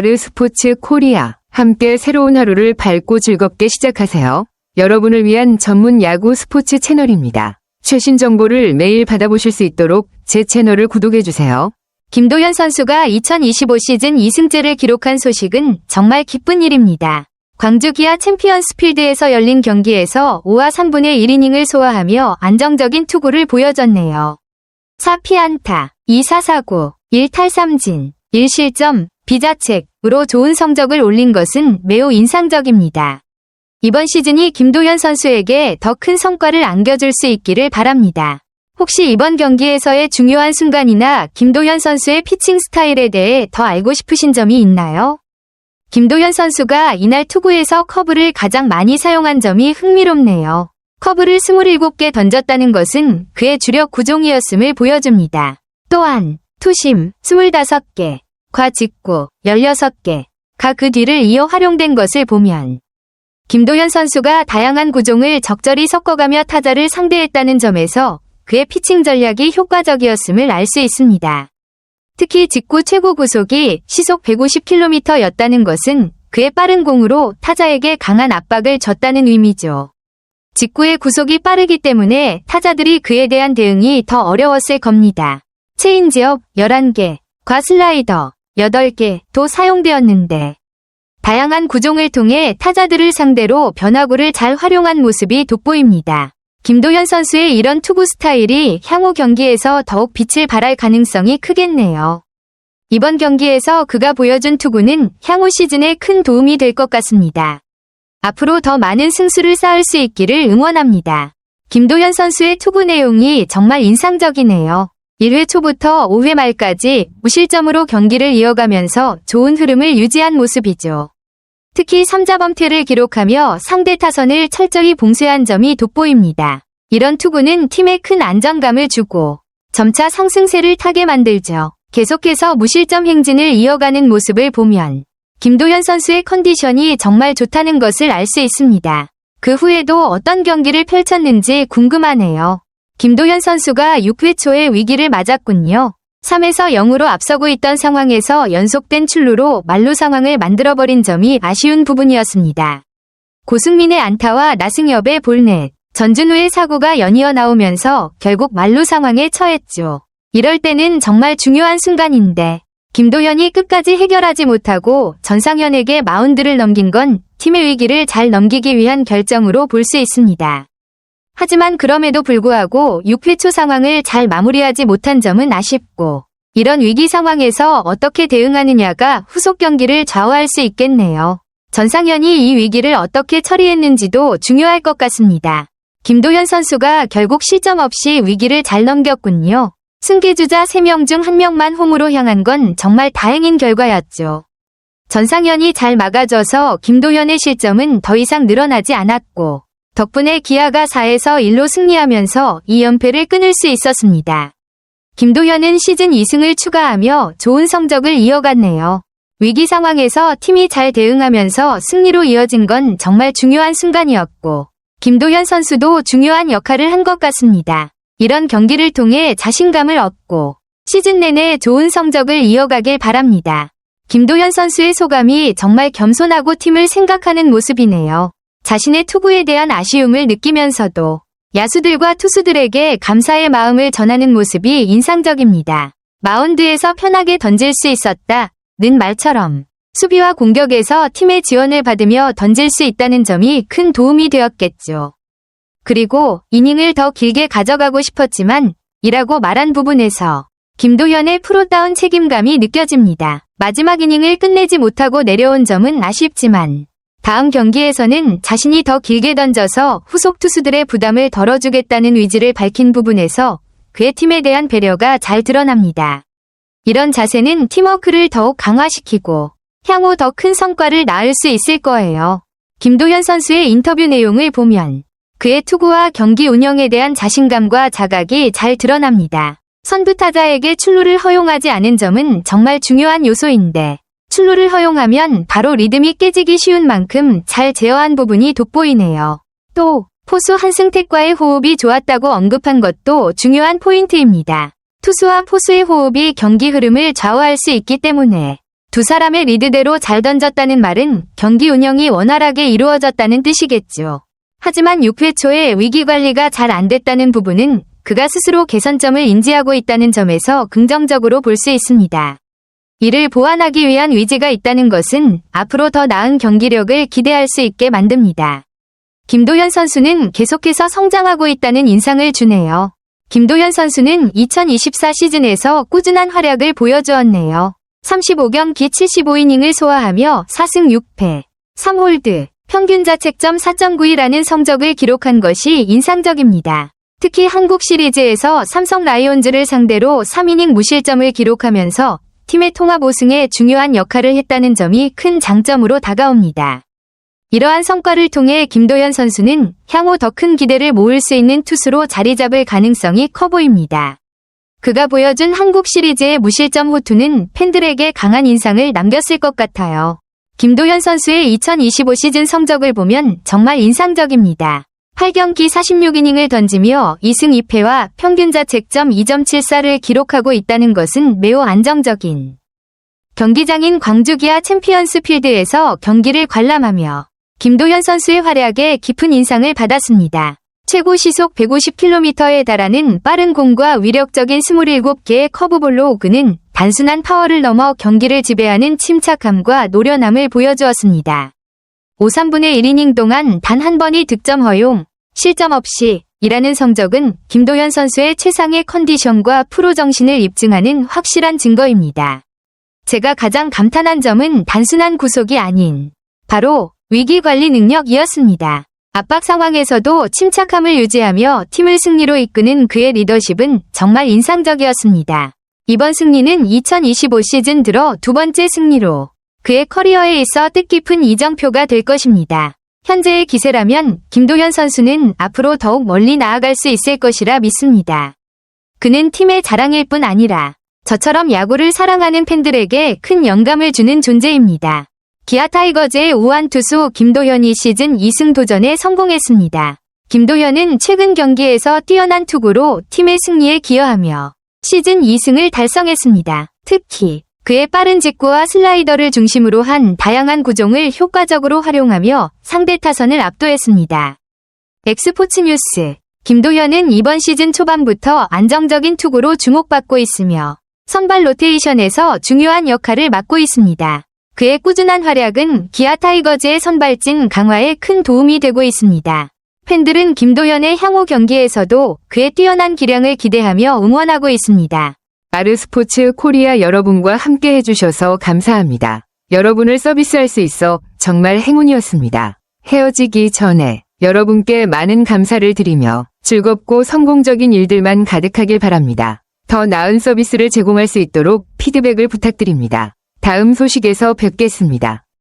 아르스포츠 코리아. 함께 새로운 하루를 밝고 즐겁게 시작하세요. 여러분을 위한 전문 야구 스포츠 채널입니다. 최신 정보를 매일 받아보실 수 있도록 제 채널을 구독해주세요. 김도현 선수가 2025 시즌 2승째를 기록한 소식은 정말 기쁜 일입니다. 광주 기아 챔피언스필드에서 열린 경기에서 5와 3분의 1이닝을 소화하며 안정적인 투구를 보여줬네요. 4피안타, 2사사구, 1탈삼진, 1실점, 비자책으로 좋은 성적을 올린 것은 매우 인상적입니다. 이번 시즌이 김도현 선수에게 더 큰 성과를 안겨줄 수 있기를 바랍니다. 혹시 이번 경기에서의 중요한 순간이나 김도현 선수의 피칭 스타일에 대해 더 알고 싶으신 점이 있나요? 김도현 선수가 이날 투구에서 커브를 가장 많이 사용한 점이 흥미롭네요. 커브를 27개 던졌다는 것은 그의 주력 구종이었음을 보여줍니다. 또한 투심 25개, 과직구 16개가 그 뒤를 이어 활용된 것을 보면 김도현 선수가 다양한 구종을 적절히 섞어가며 타자를 상대했다는 점에서 그의 피칭 전략이 효과적이었음을 알 수 있습니다. 특히 직구 최고 구속이 시속 150km였다는 것은 그의 빠른 공으로 타자에게 강한 압박을 줬다는 의미죠. 직구의 구속이 빠르기 때문에 타자들이 그에 대한 대응이 더 어려웠을 겁니다. 체인지업 11개, 과 슬라이더 8개도 사용되었는데 다양한 구종을 통해 타자들을 상대로 변화구를 잘 활용한 모습이 돋보입니다. 김도현 선수의 이런 투구 스타일이 향후 경기에서 더욱 빛을 발할 가능성이 크겠네요. 이번 경기에서 그가 보여준 투구는 향후 시즌에 큰 도움이 될 것 같습니다. 앞으로 더 많은 승수를 쌓을 수 있기를 응원합니다. 김도현 선수의 투구 내용이 정말 인상적이네요. 1회 초부터 5회 말까지 무실점으로 경기를 이어가면서 좋은 흐름을 유지한 모습이죠. 특히 3자 범퇴를 기록하며 상대 타선을 철저히 봉쇄한 점이 돋보입니다. 이런 투구는 팀에 큰 안정감을 주고 점차 상승세를 타게 만들죠. 계속해서 무실점 행진을 이어가는 모습을 보면 김도현 선수의 컨디션이 정말 좋다는 것을 알 수 있습니다. 그 후에도 어떤 경기를 펼쳤는지 궁금하네요. 김도현 선수가 6회 초에 위기를 맞았군요. 3에서 0으로 앞서고 있던 상황에서 연속된 출루로 만루 상황을 만들어버린 점이 아쉬운 부분이었습니다. 고승민의 안타와 나승엽의 볼넷, 전준우의 사고가 연이어 나오면서 결국 만루 상황에 처했죠. 이럴 때는 정말 중요한 순간인데 김도현이 끝까지 해결하지 못하고 전상현에게 마운드를 넘긴 건 팀의 위기를 잘 넘기기 위한 결정으로 볼 수 있습니다. 하지만 그럼에도 불구하고 6회 초 상황을 잘 마무리하지 못한 점은 아쉽고 이런 위기 상황에서 어떻게 대응하느냐가 후속 경기를 좌우할 수 있겠네요. 전상현이 이 위기를 어떻게 처리했는지도 중요할 것 같습니다. 김도현 선수가 결국 실점 없이 위기를 잘 넘겼군요. 승계주자 3명 중 1명만 홈으로 향한 건 정말 다행인 결과였죠. 전상현이 잘 막아줘서 김도현의 실점은 더 이상 늘어나지 않았고 덕분에 기아가 4에서 1로 승리하면서 2연패를 끊을 수 있었습니다. 김도현은 시즌 2승을 추가하며 좋은 성적을 이어갔네요. 위기 상황에서 팀이 잘 대응하면서 승리로 이어진 건 정말 중요한 순간이었고 김도현 선수도 중요한 역할을 한 것 같습니다. 이런 경기를 통해 자신감을 얻고 시즌 내내 좋은 성적을 이어가길 바랍니다. 김도현 선수의 소감이 정말 겸손하고 팀을 생각하는 모습이네요. 자신의 투구에 대한 아쉬움을 느끼면서도 야수들과 투수들에게 감사의 마음을 전하는 모습이 인상적입니다. 마운드에서 편하게 던질 수 있었다는 말처럼 수비와 공격에서 팀의 지원을 받으며 던질 수 있다는 점이 큰 도움이 되었겠죠. 그리고 이닝을 더 길게 가져가고 싶었지만 이라고 말한 부분에서 김도현의 프로다운 책임감이 느껴집니다. 마지막 이닝을 끝내지 못하고 내려온 점은 아쉽지만 다음 경기에서는 자신이 더 길게 던져서 후속 투수들의 부담을 덜어주겠다는 의지를 밝힌 부분에서 그의 팀에 대한 배려가 잘 드러납니다. 이런 자세는 팀워크를 더욱 강화시키고 향후 더 큰 성과를 낳을 수 있을 거예요. 김도현 선수의 인터뷰 내용을 보면 그의 투구와 경기 운영에 대한 자신감과 자각이 잘 드러납니다. 선두 타자에게 출루를 허용하지 않은 점은 정말 중요한 요소인데 출루를 허용하면 바로 리듬이 깨지기 쉬운 만큼 잘 제어한 부분이 돋보이네요. 또 포수 한승택과의 호흡이 좋았다고 언급한 것도 중요한 포인트입니다. 투수와 포수의 호흡이 경기 흐름을 좌우할 수 있기 때문에 두 사람의 리드대로 잘 던졌다는 말은 경기 운영이 원활하게 이루어졌다는 뜻이겠죠. 하지만 6회 초에 위기 관리가 잘 안 됐다는 부분은 그가 스스로 개선점을 인지하고 있다는 점에서 긍정적으로 볼 수 있습니다. 이를 보완하기 위한 의지가 있다는 것은 앞으로 더 나은 경기력을 기대할 수 있게 만듭니다. 김도현 선수는 계속해서 성장하고 있다는 인상을 주네요. 김도현 선수는 2024 시즌에서 꾸준한 활약을 보여주었네요. 35경기 75이닝을 소화하며 4승 6패, 3홀드, 평균 자책점 4.92라는 성적을 기록한 것이 인상적입니다. 특히 한국 시리즈에서 삼성 라이온즈를 상대로 3이닝 무실점을 기록하면서 팀의 통합 우승에 중요한 역할을 했다는 점이 큰 장점으로 다가옵니다. 이러한 성과를 통해 김도현 선수는 향후 더 큰 기대를 모을 수 있는 투수로 자리 잡을 가능성이 커 보입니다. 그가 보여준 한국 시리즈의 무실점 호투는 팬들에게 강한 인상을 남겼을 것 같아요. 김도현 선수의 2025 시즌 성적을 보면 정말 인상적입니다. 8경기 46이닝을 던지며 2승 2패와 평균 자책점 2.74를 기록하고 있다는 것은 매우 안정적인 경기장인 광주 기아 챔피언스 필드에서 경기를 관람하며 김도현 선수의 활약에 깊은 인상을 받았습니다. 최고 시속 150km에 달하는 빠른 공과 위력적인 27개의 커브볼로 그는 단순한 파워를 넘어 경기를 지배하는 침착함과 노련함을 보여주었습니다. 5, 3분의 1이닝 동안 단 한 번의 득점 허용, 실점 없이 이라는 성적은 김도현 선수의 최상의 컨디션과 프로 정신을 입증하는 확실한 증거입니다. 제가 가장 감탄한 점은 단순한 구속이 아닌 바로 위기 관리 능력이었습니다. 압박 상황에서도 침착함을 유지하며 팀을 승리로 이끄는 그의 리더십은 정말 인상적이었습니다. 이번 승리는 2025 시즌 들어 두 번째 승리로 그의 커리어에 있어 뜻깊은 이정표가 될 것입니다. 현재의 기세라면 김도현 선수는 앞으로 더욱 멀리 나아갈 수 있을 것이라 믿습니다. 그는 팀의 자랑일 뿐 아니라 저처럼 야구를 사랑하는 팬들에게 큰 영감을 주는 존재입니다. 기아 타이거즈의 우완 투수 김도현이 시즌 2승 도전에 성공했습니다. 김도현은 최근 경기에서 뛰어난 투구로 팀의 승리에 기여하며 시즌 2승을 달성했습니다. 특히 그의 빠른 직구와 슬라이더를 중심으로 한 다양한 구종을 효과적으로 활용하며 상대 타선을 압도했습니다. 엑스포츠 뉴스 김도현은 이번 시즌 초반부터 안정적인 투구로 주목받고 있으며 선발 로테이션에서 중요한 역할을 맡고 있습니다. 그의 꾸준한 활약은 기아 타이거즈의 선발진 강화에 큰 도움이 되고 있습니다. 팬들은 김도현의 향후 경기에서도 그의 뛰어난 기량을 기대하며 응원하고 있습니다. 아르스포츠 코리아 여러분과 함께 해주셔서 감사합니다. 여러분을 서비스할 수 있어 정말 행운이었습니다. 헤어지기 전에 여러분께 많은 감사를 드리며 즐겁고 성공적인 일들만 가득하길 바랍니다. 더 나은 서비스를 제공할 수 있도록 피드백을 부탁드립니다. 다음 소식에서 뵙겠습니다.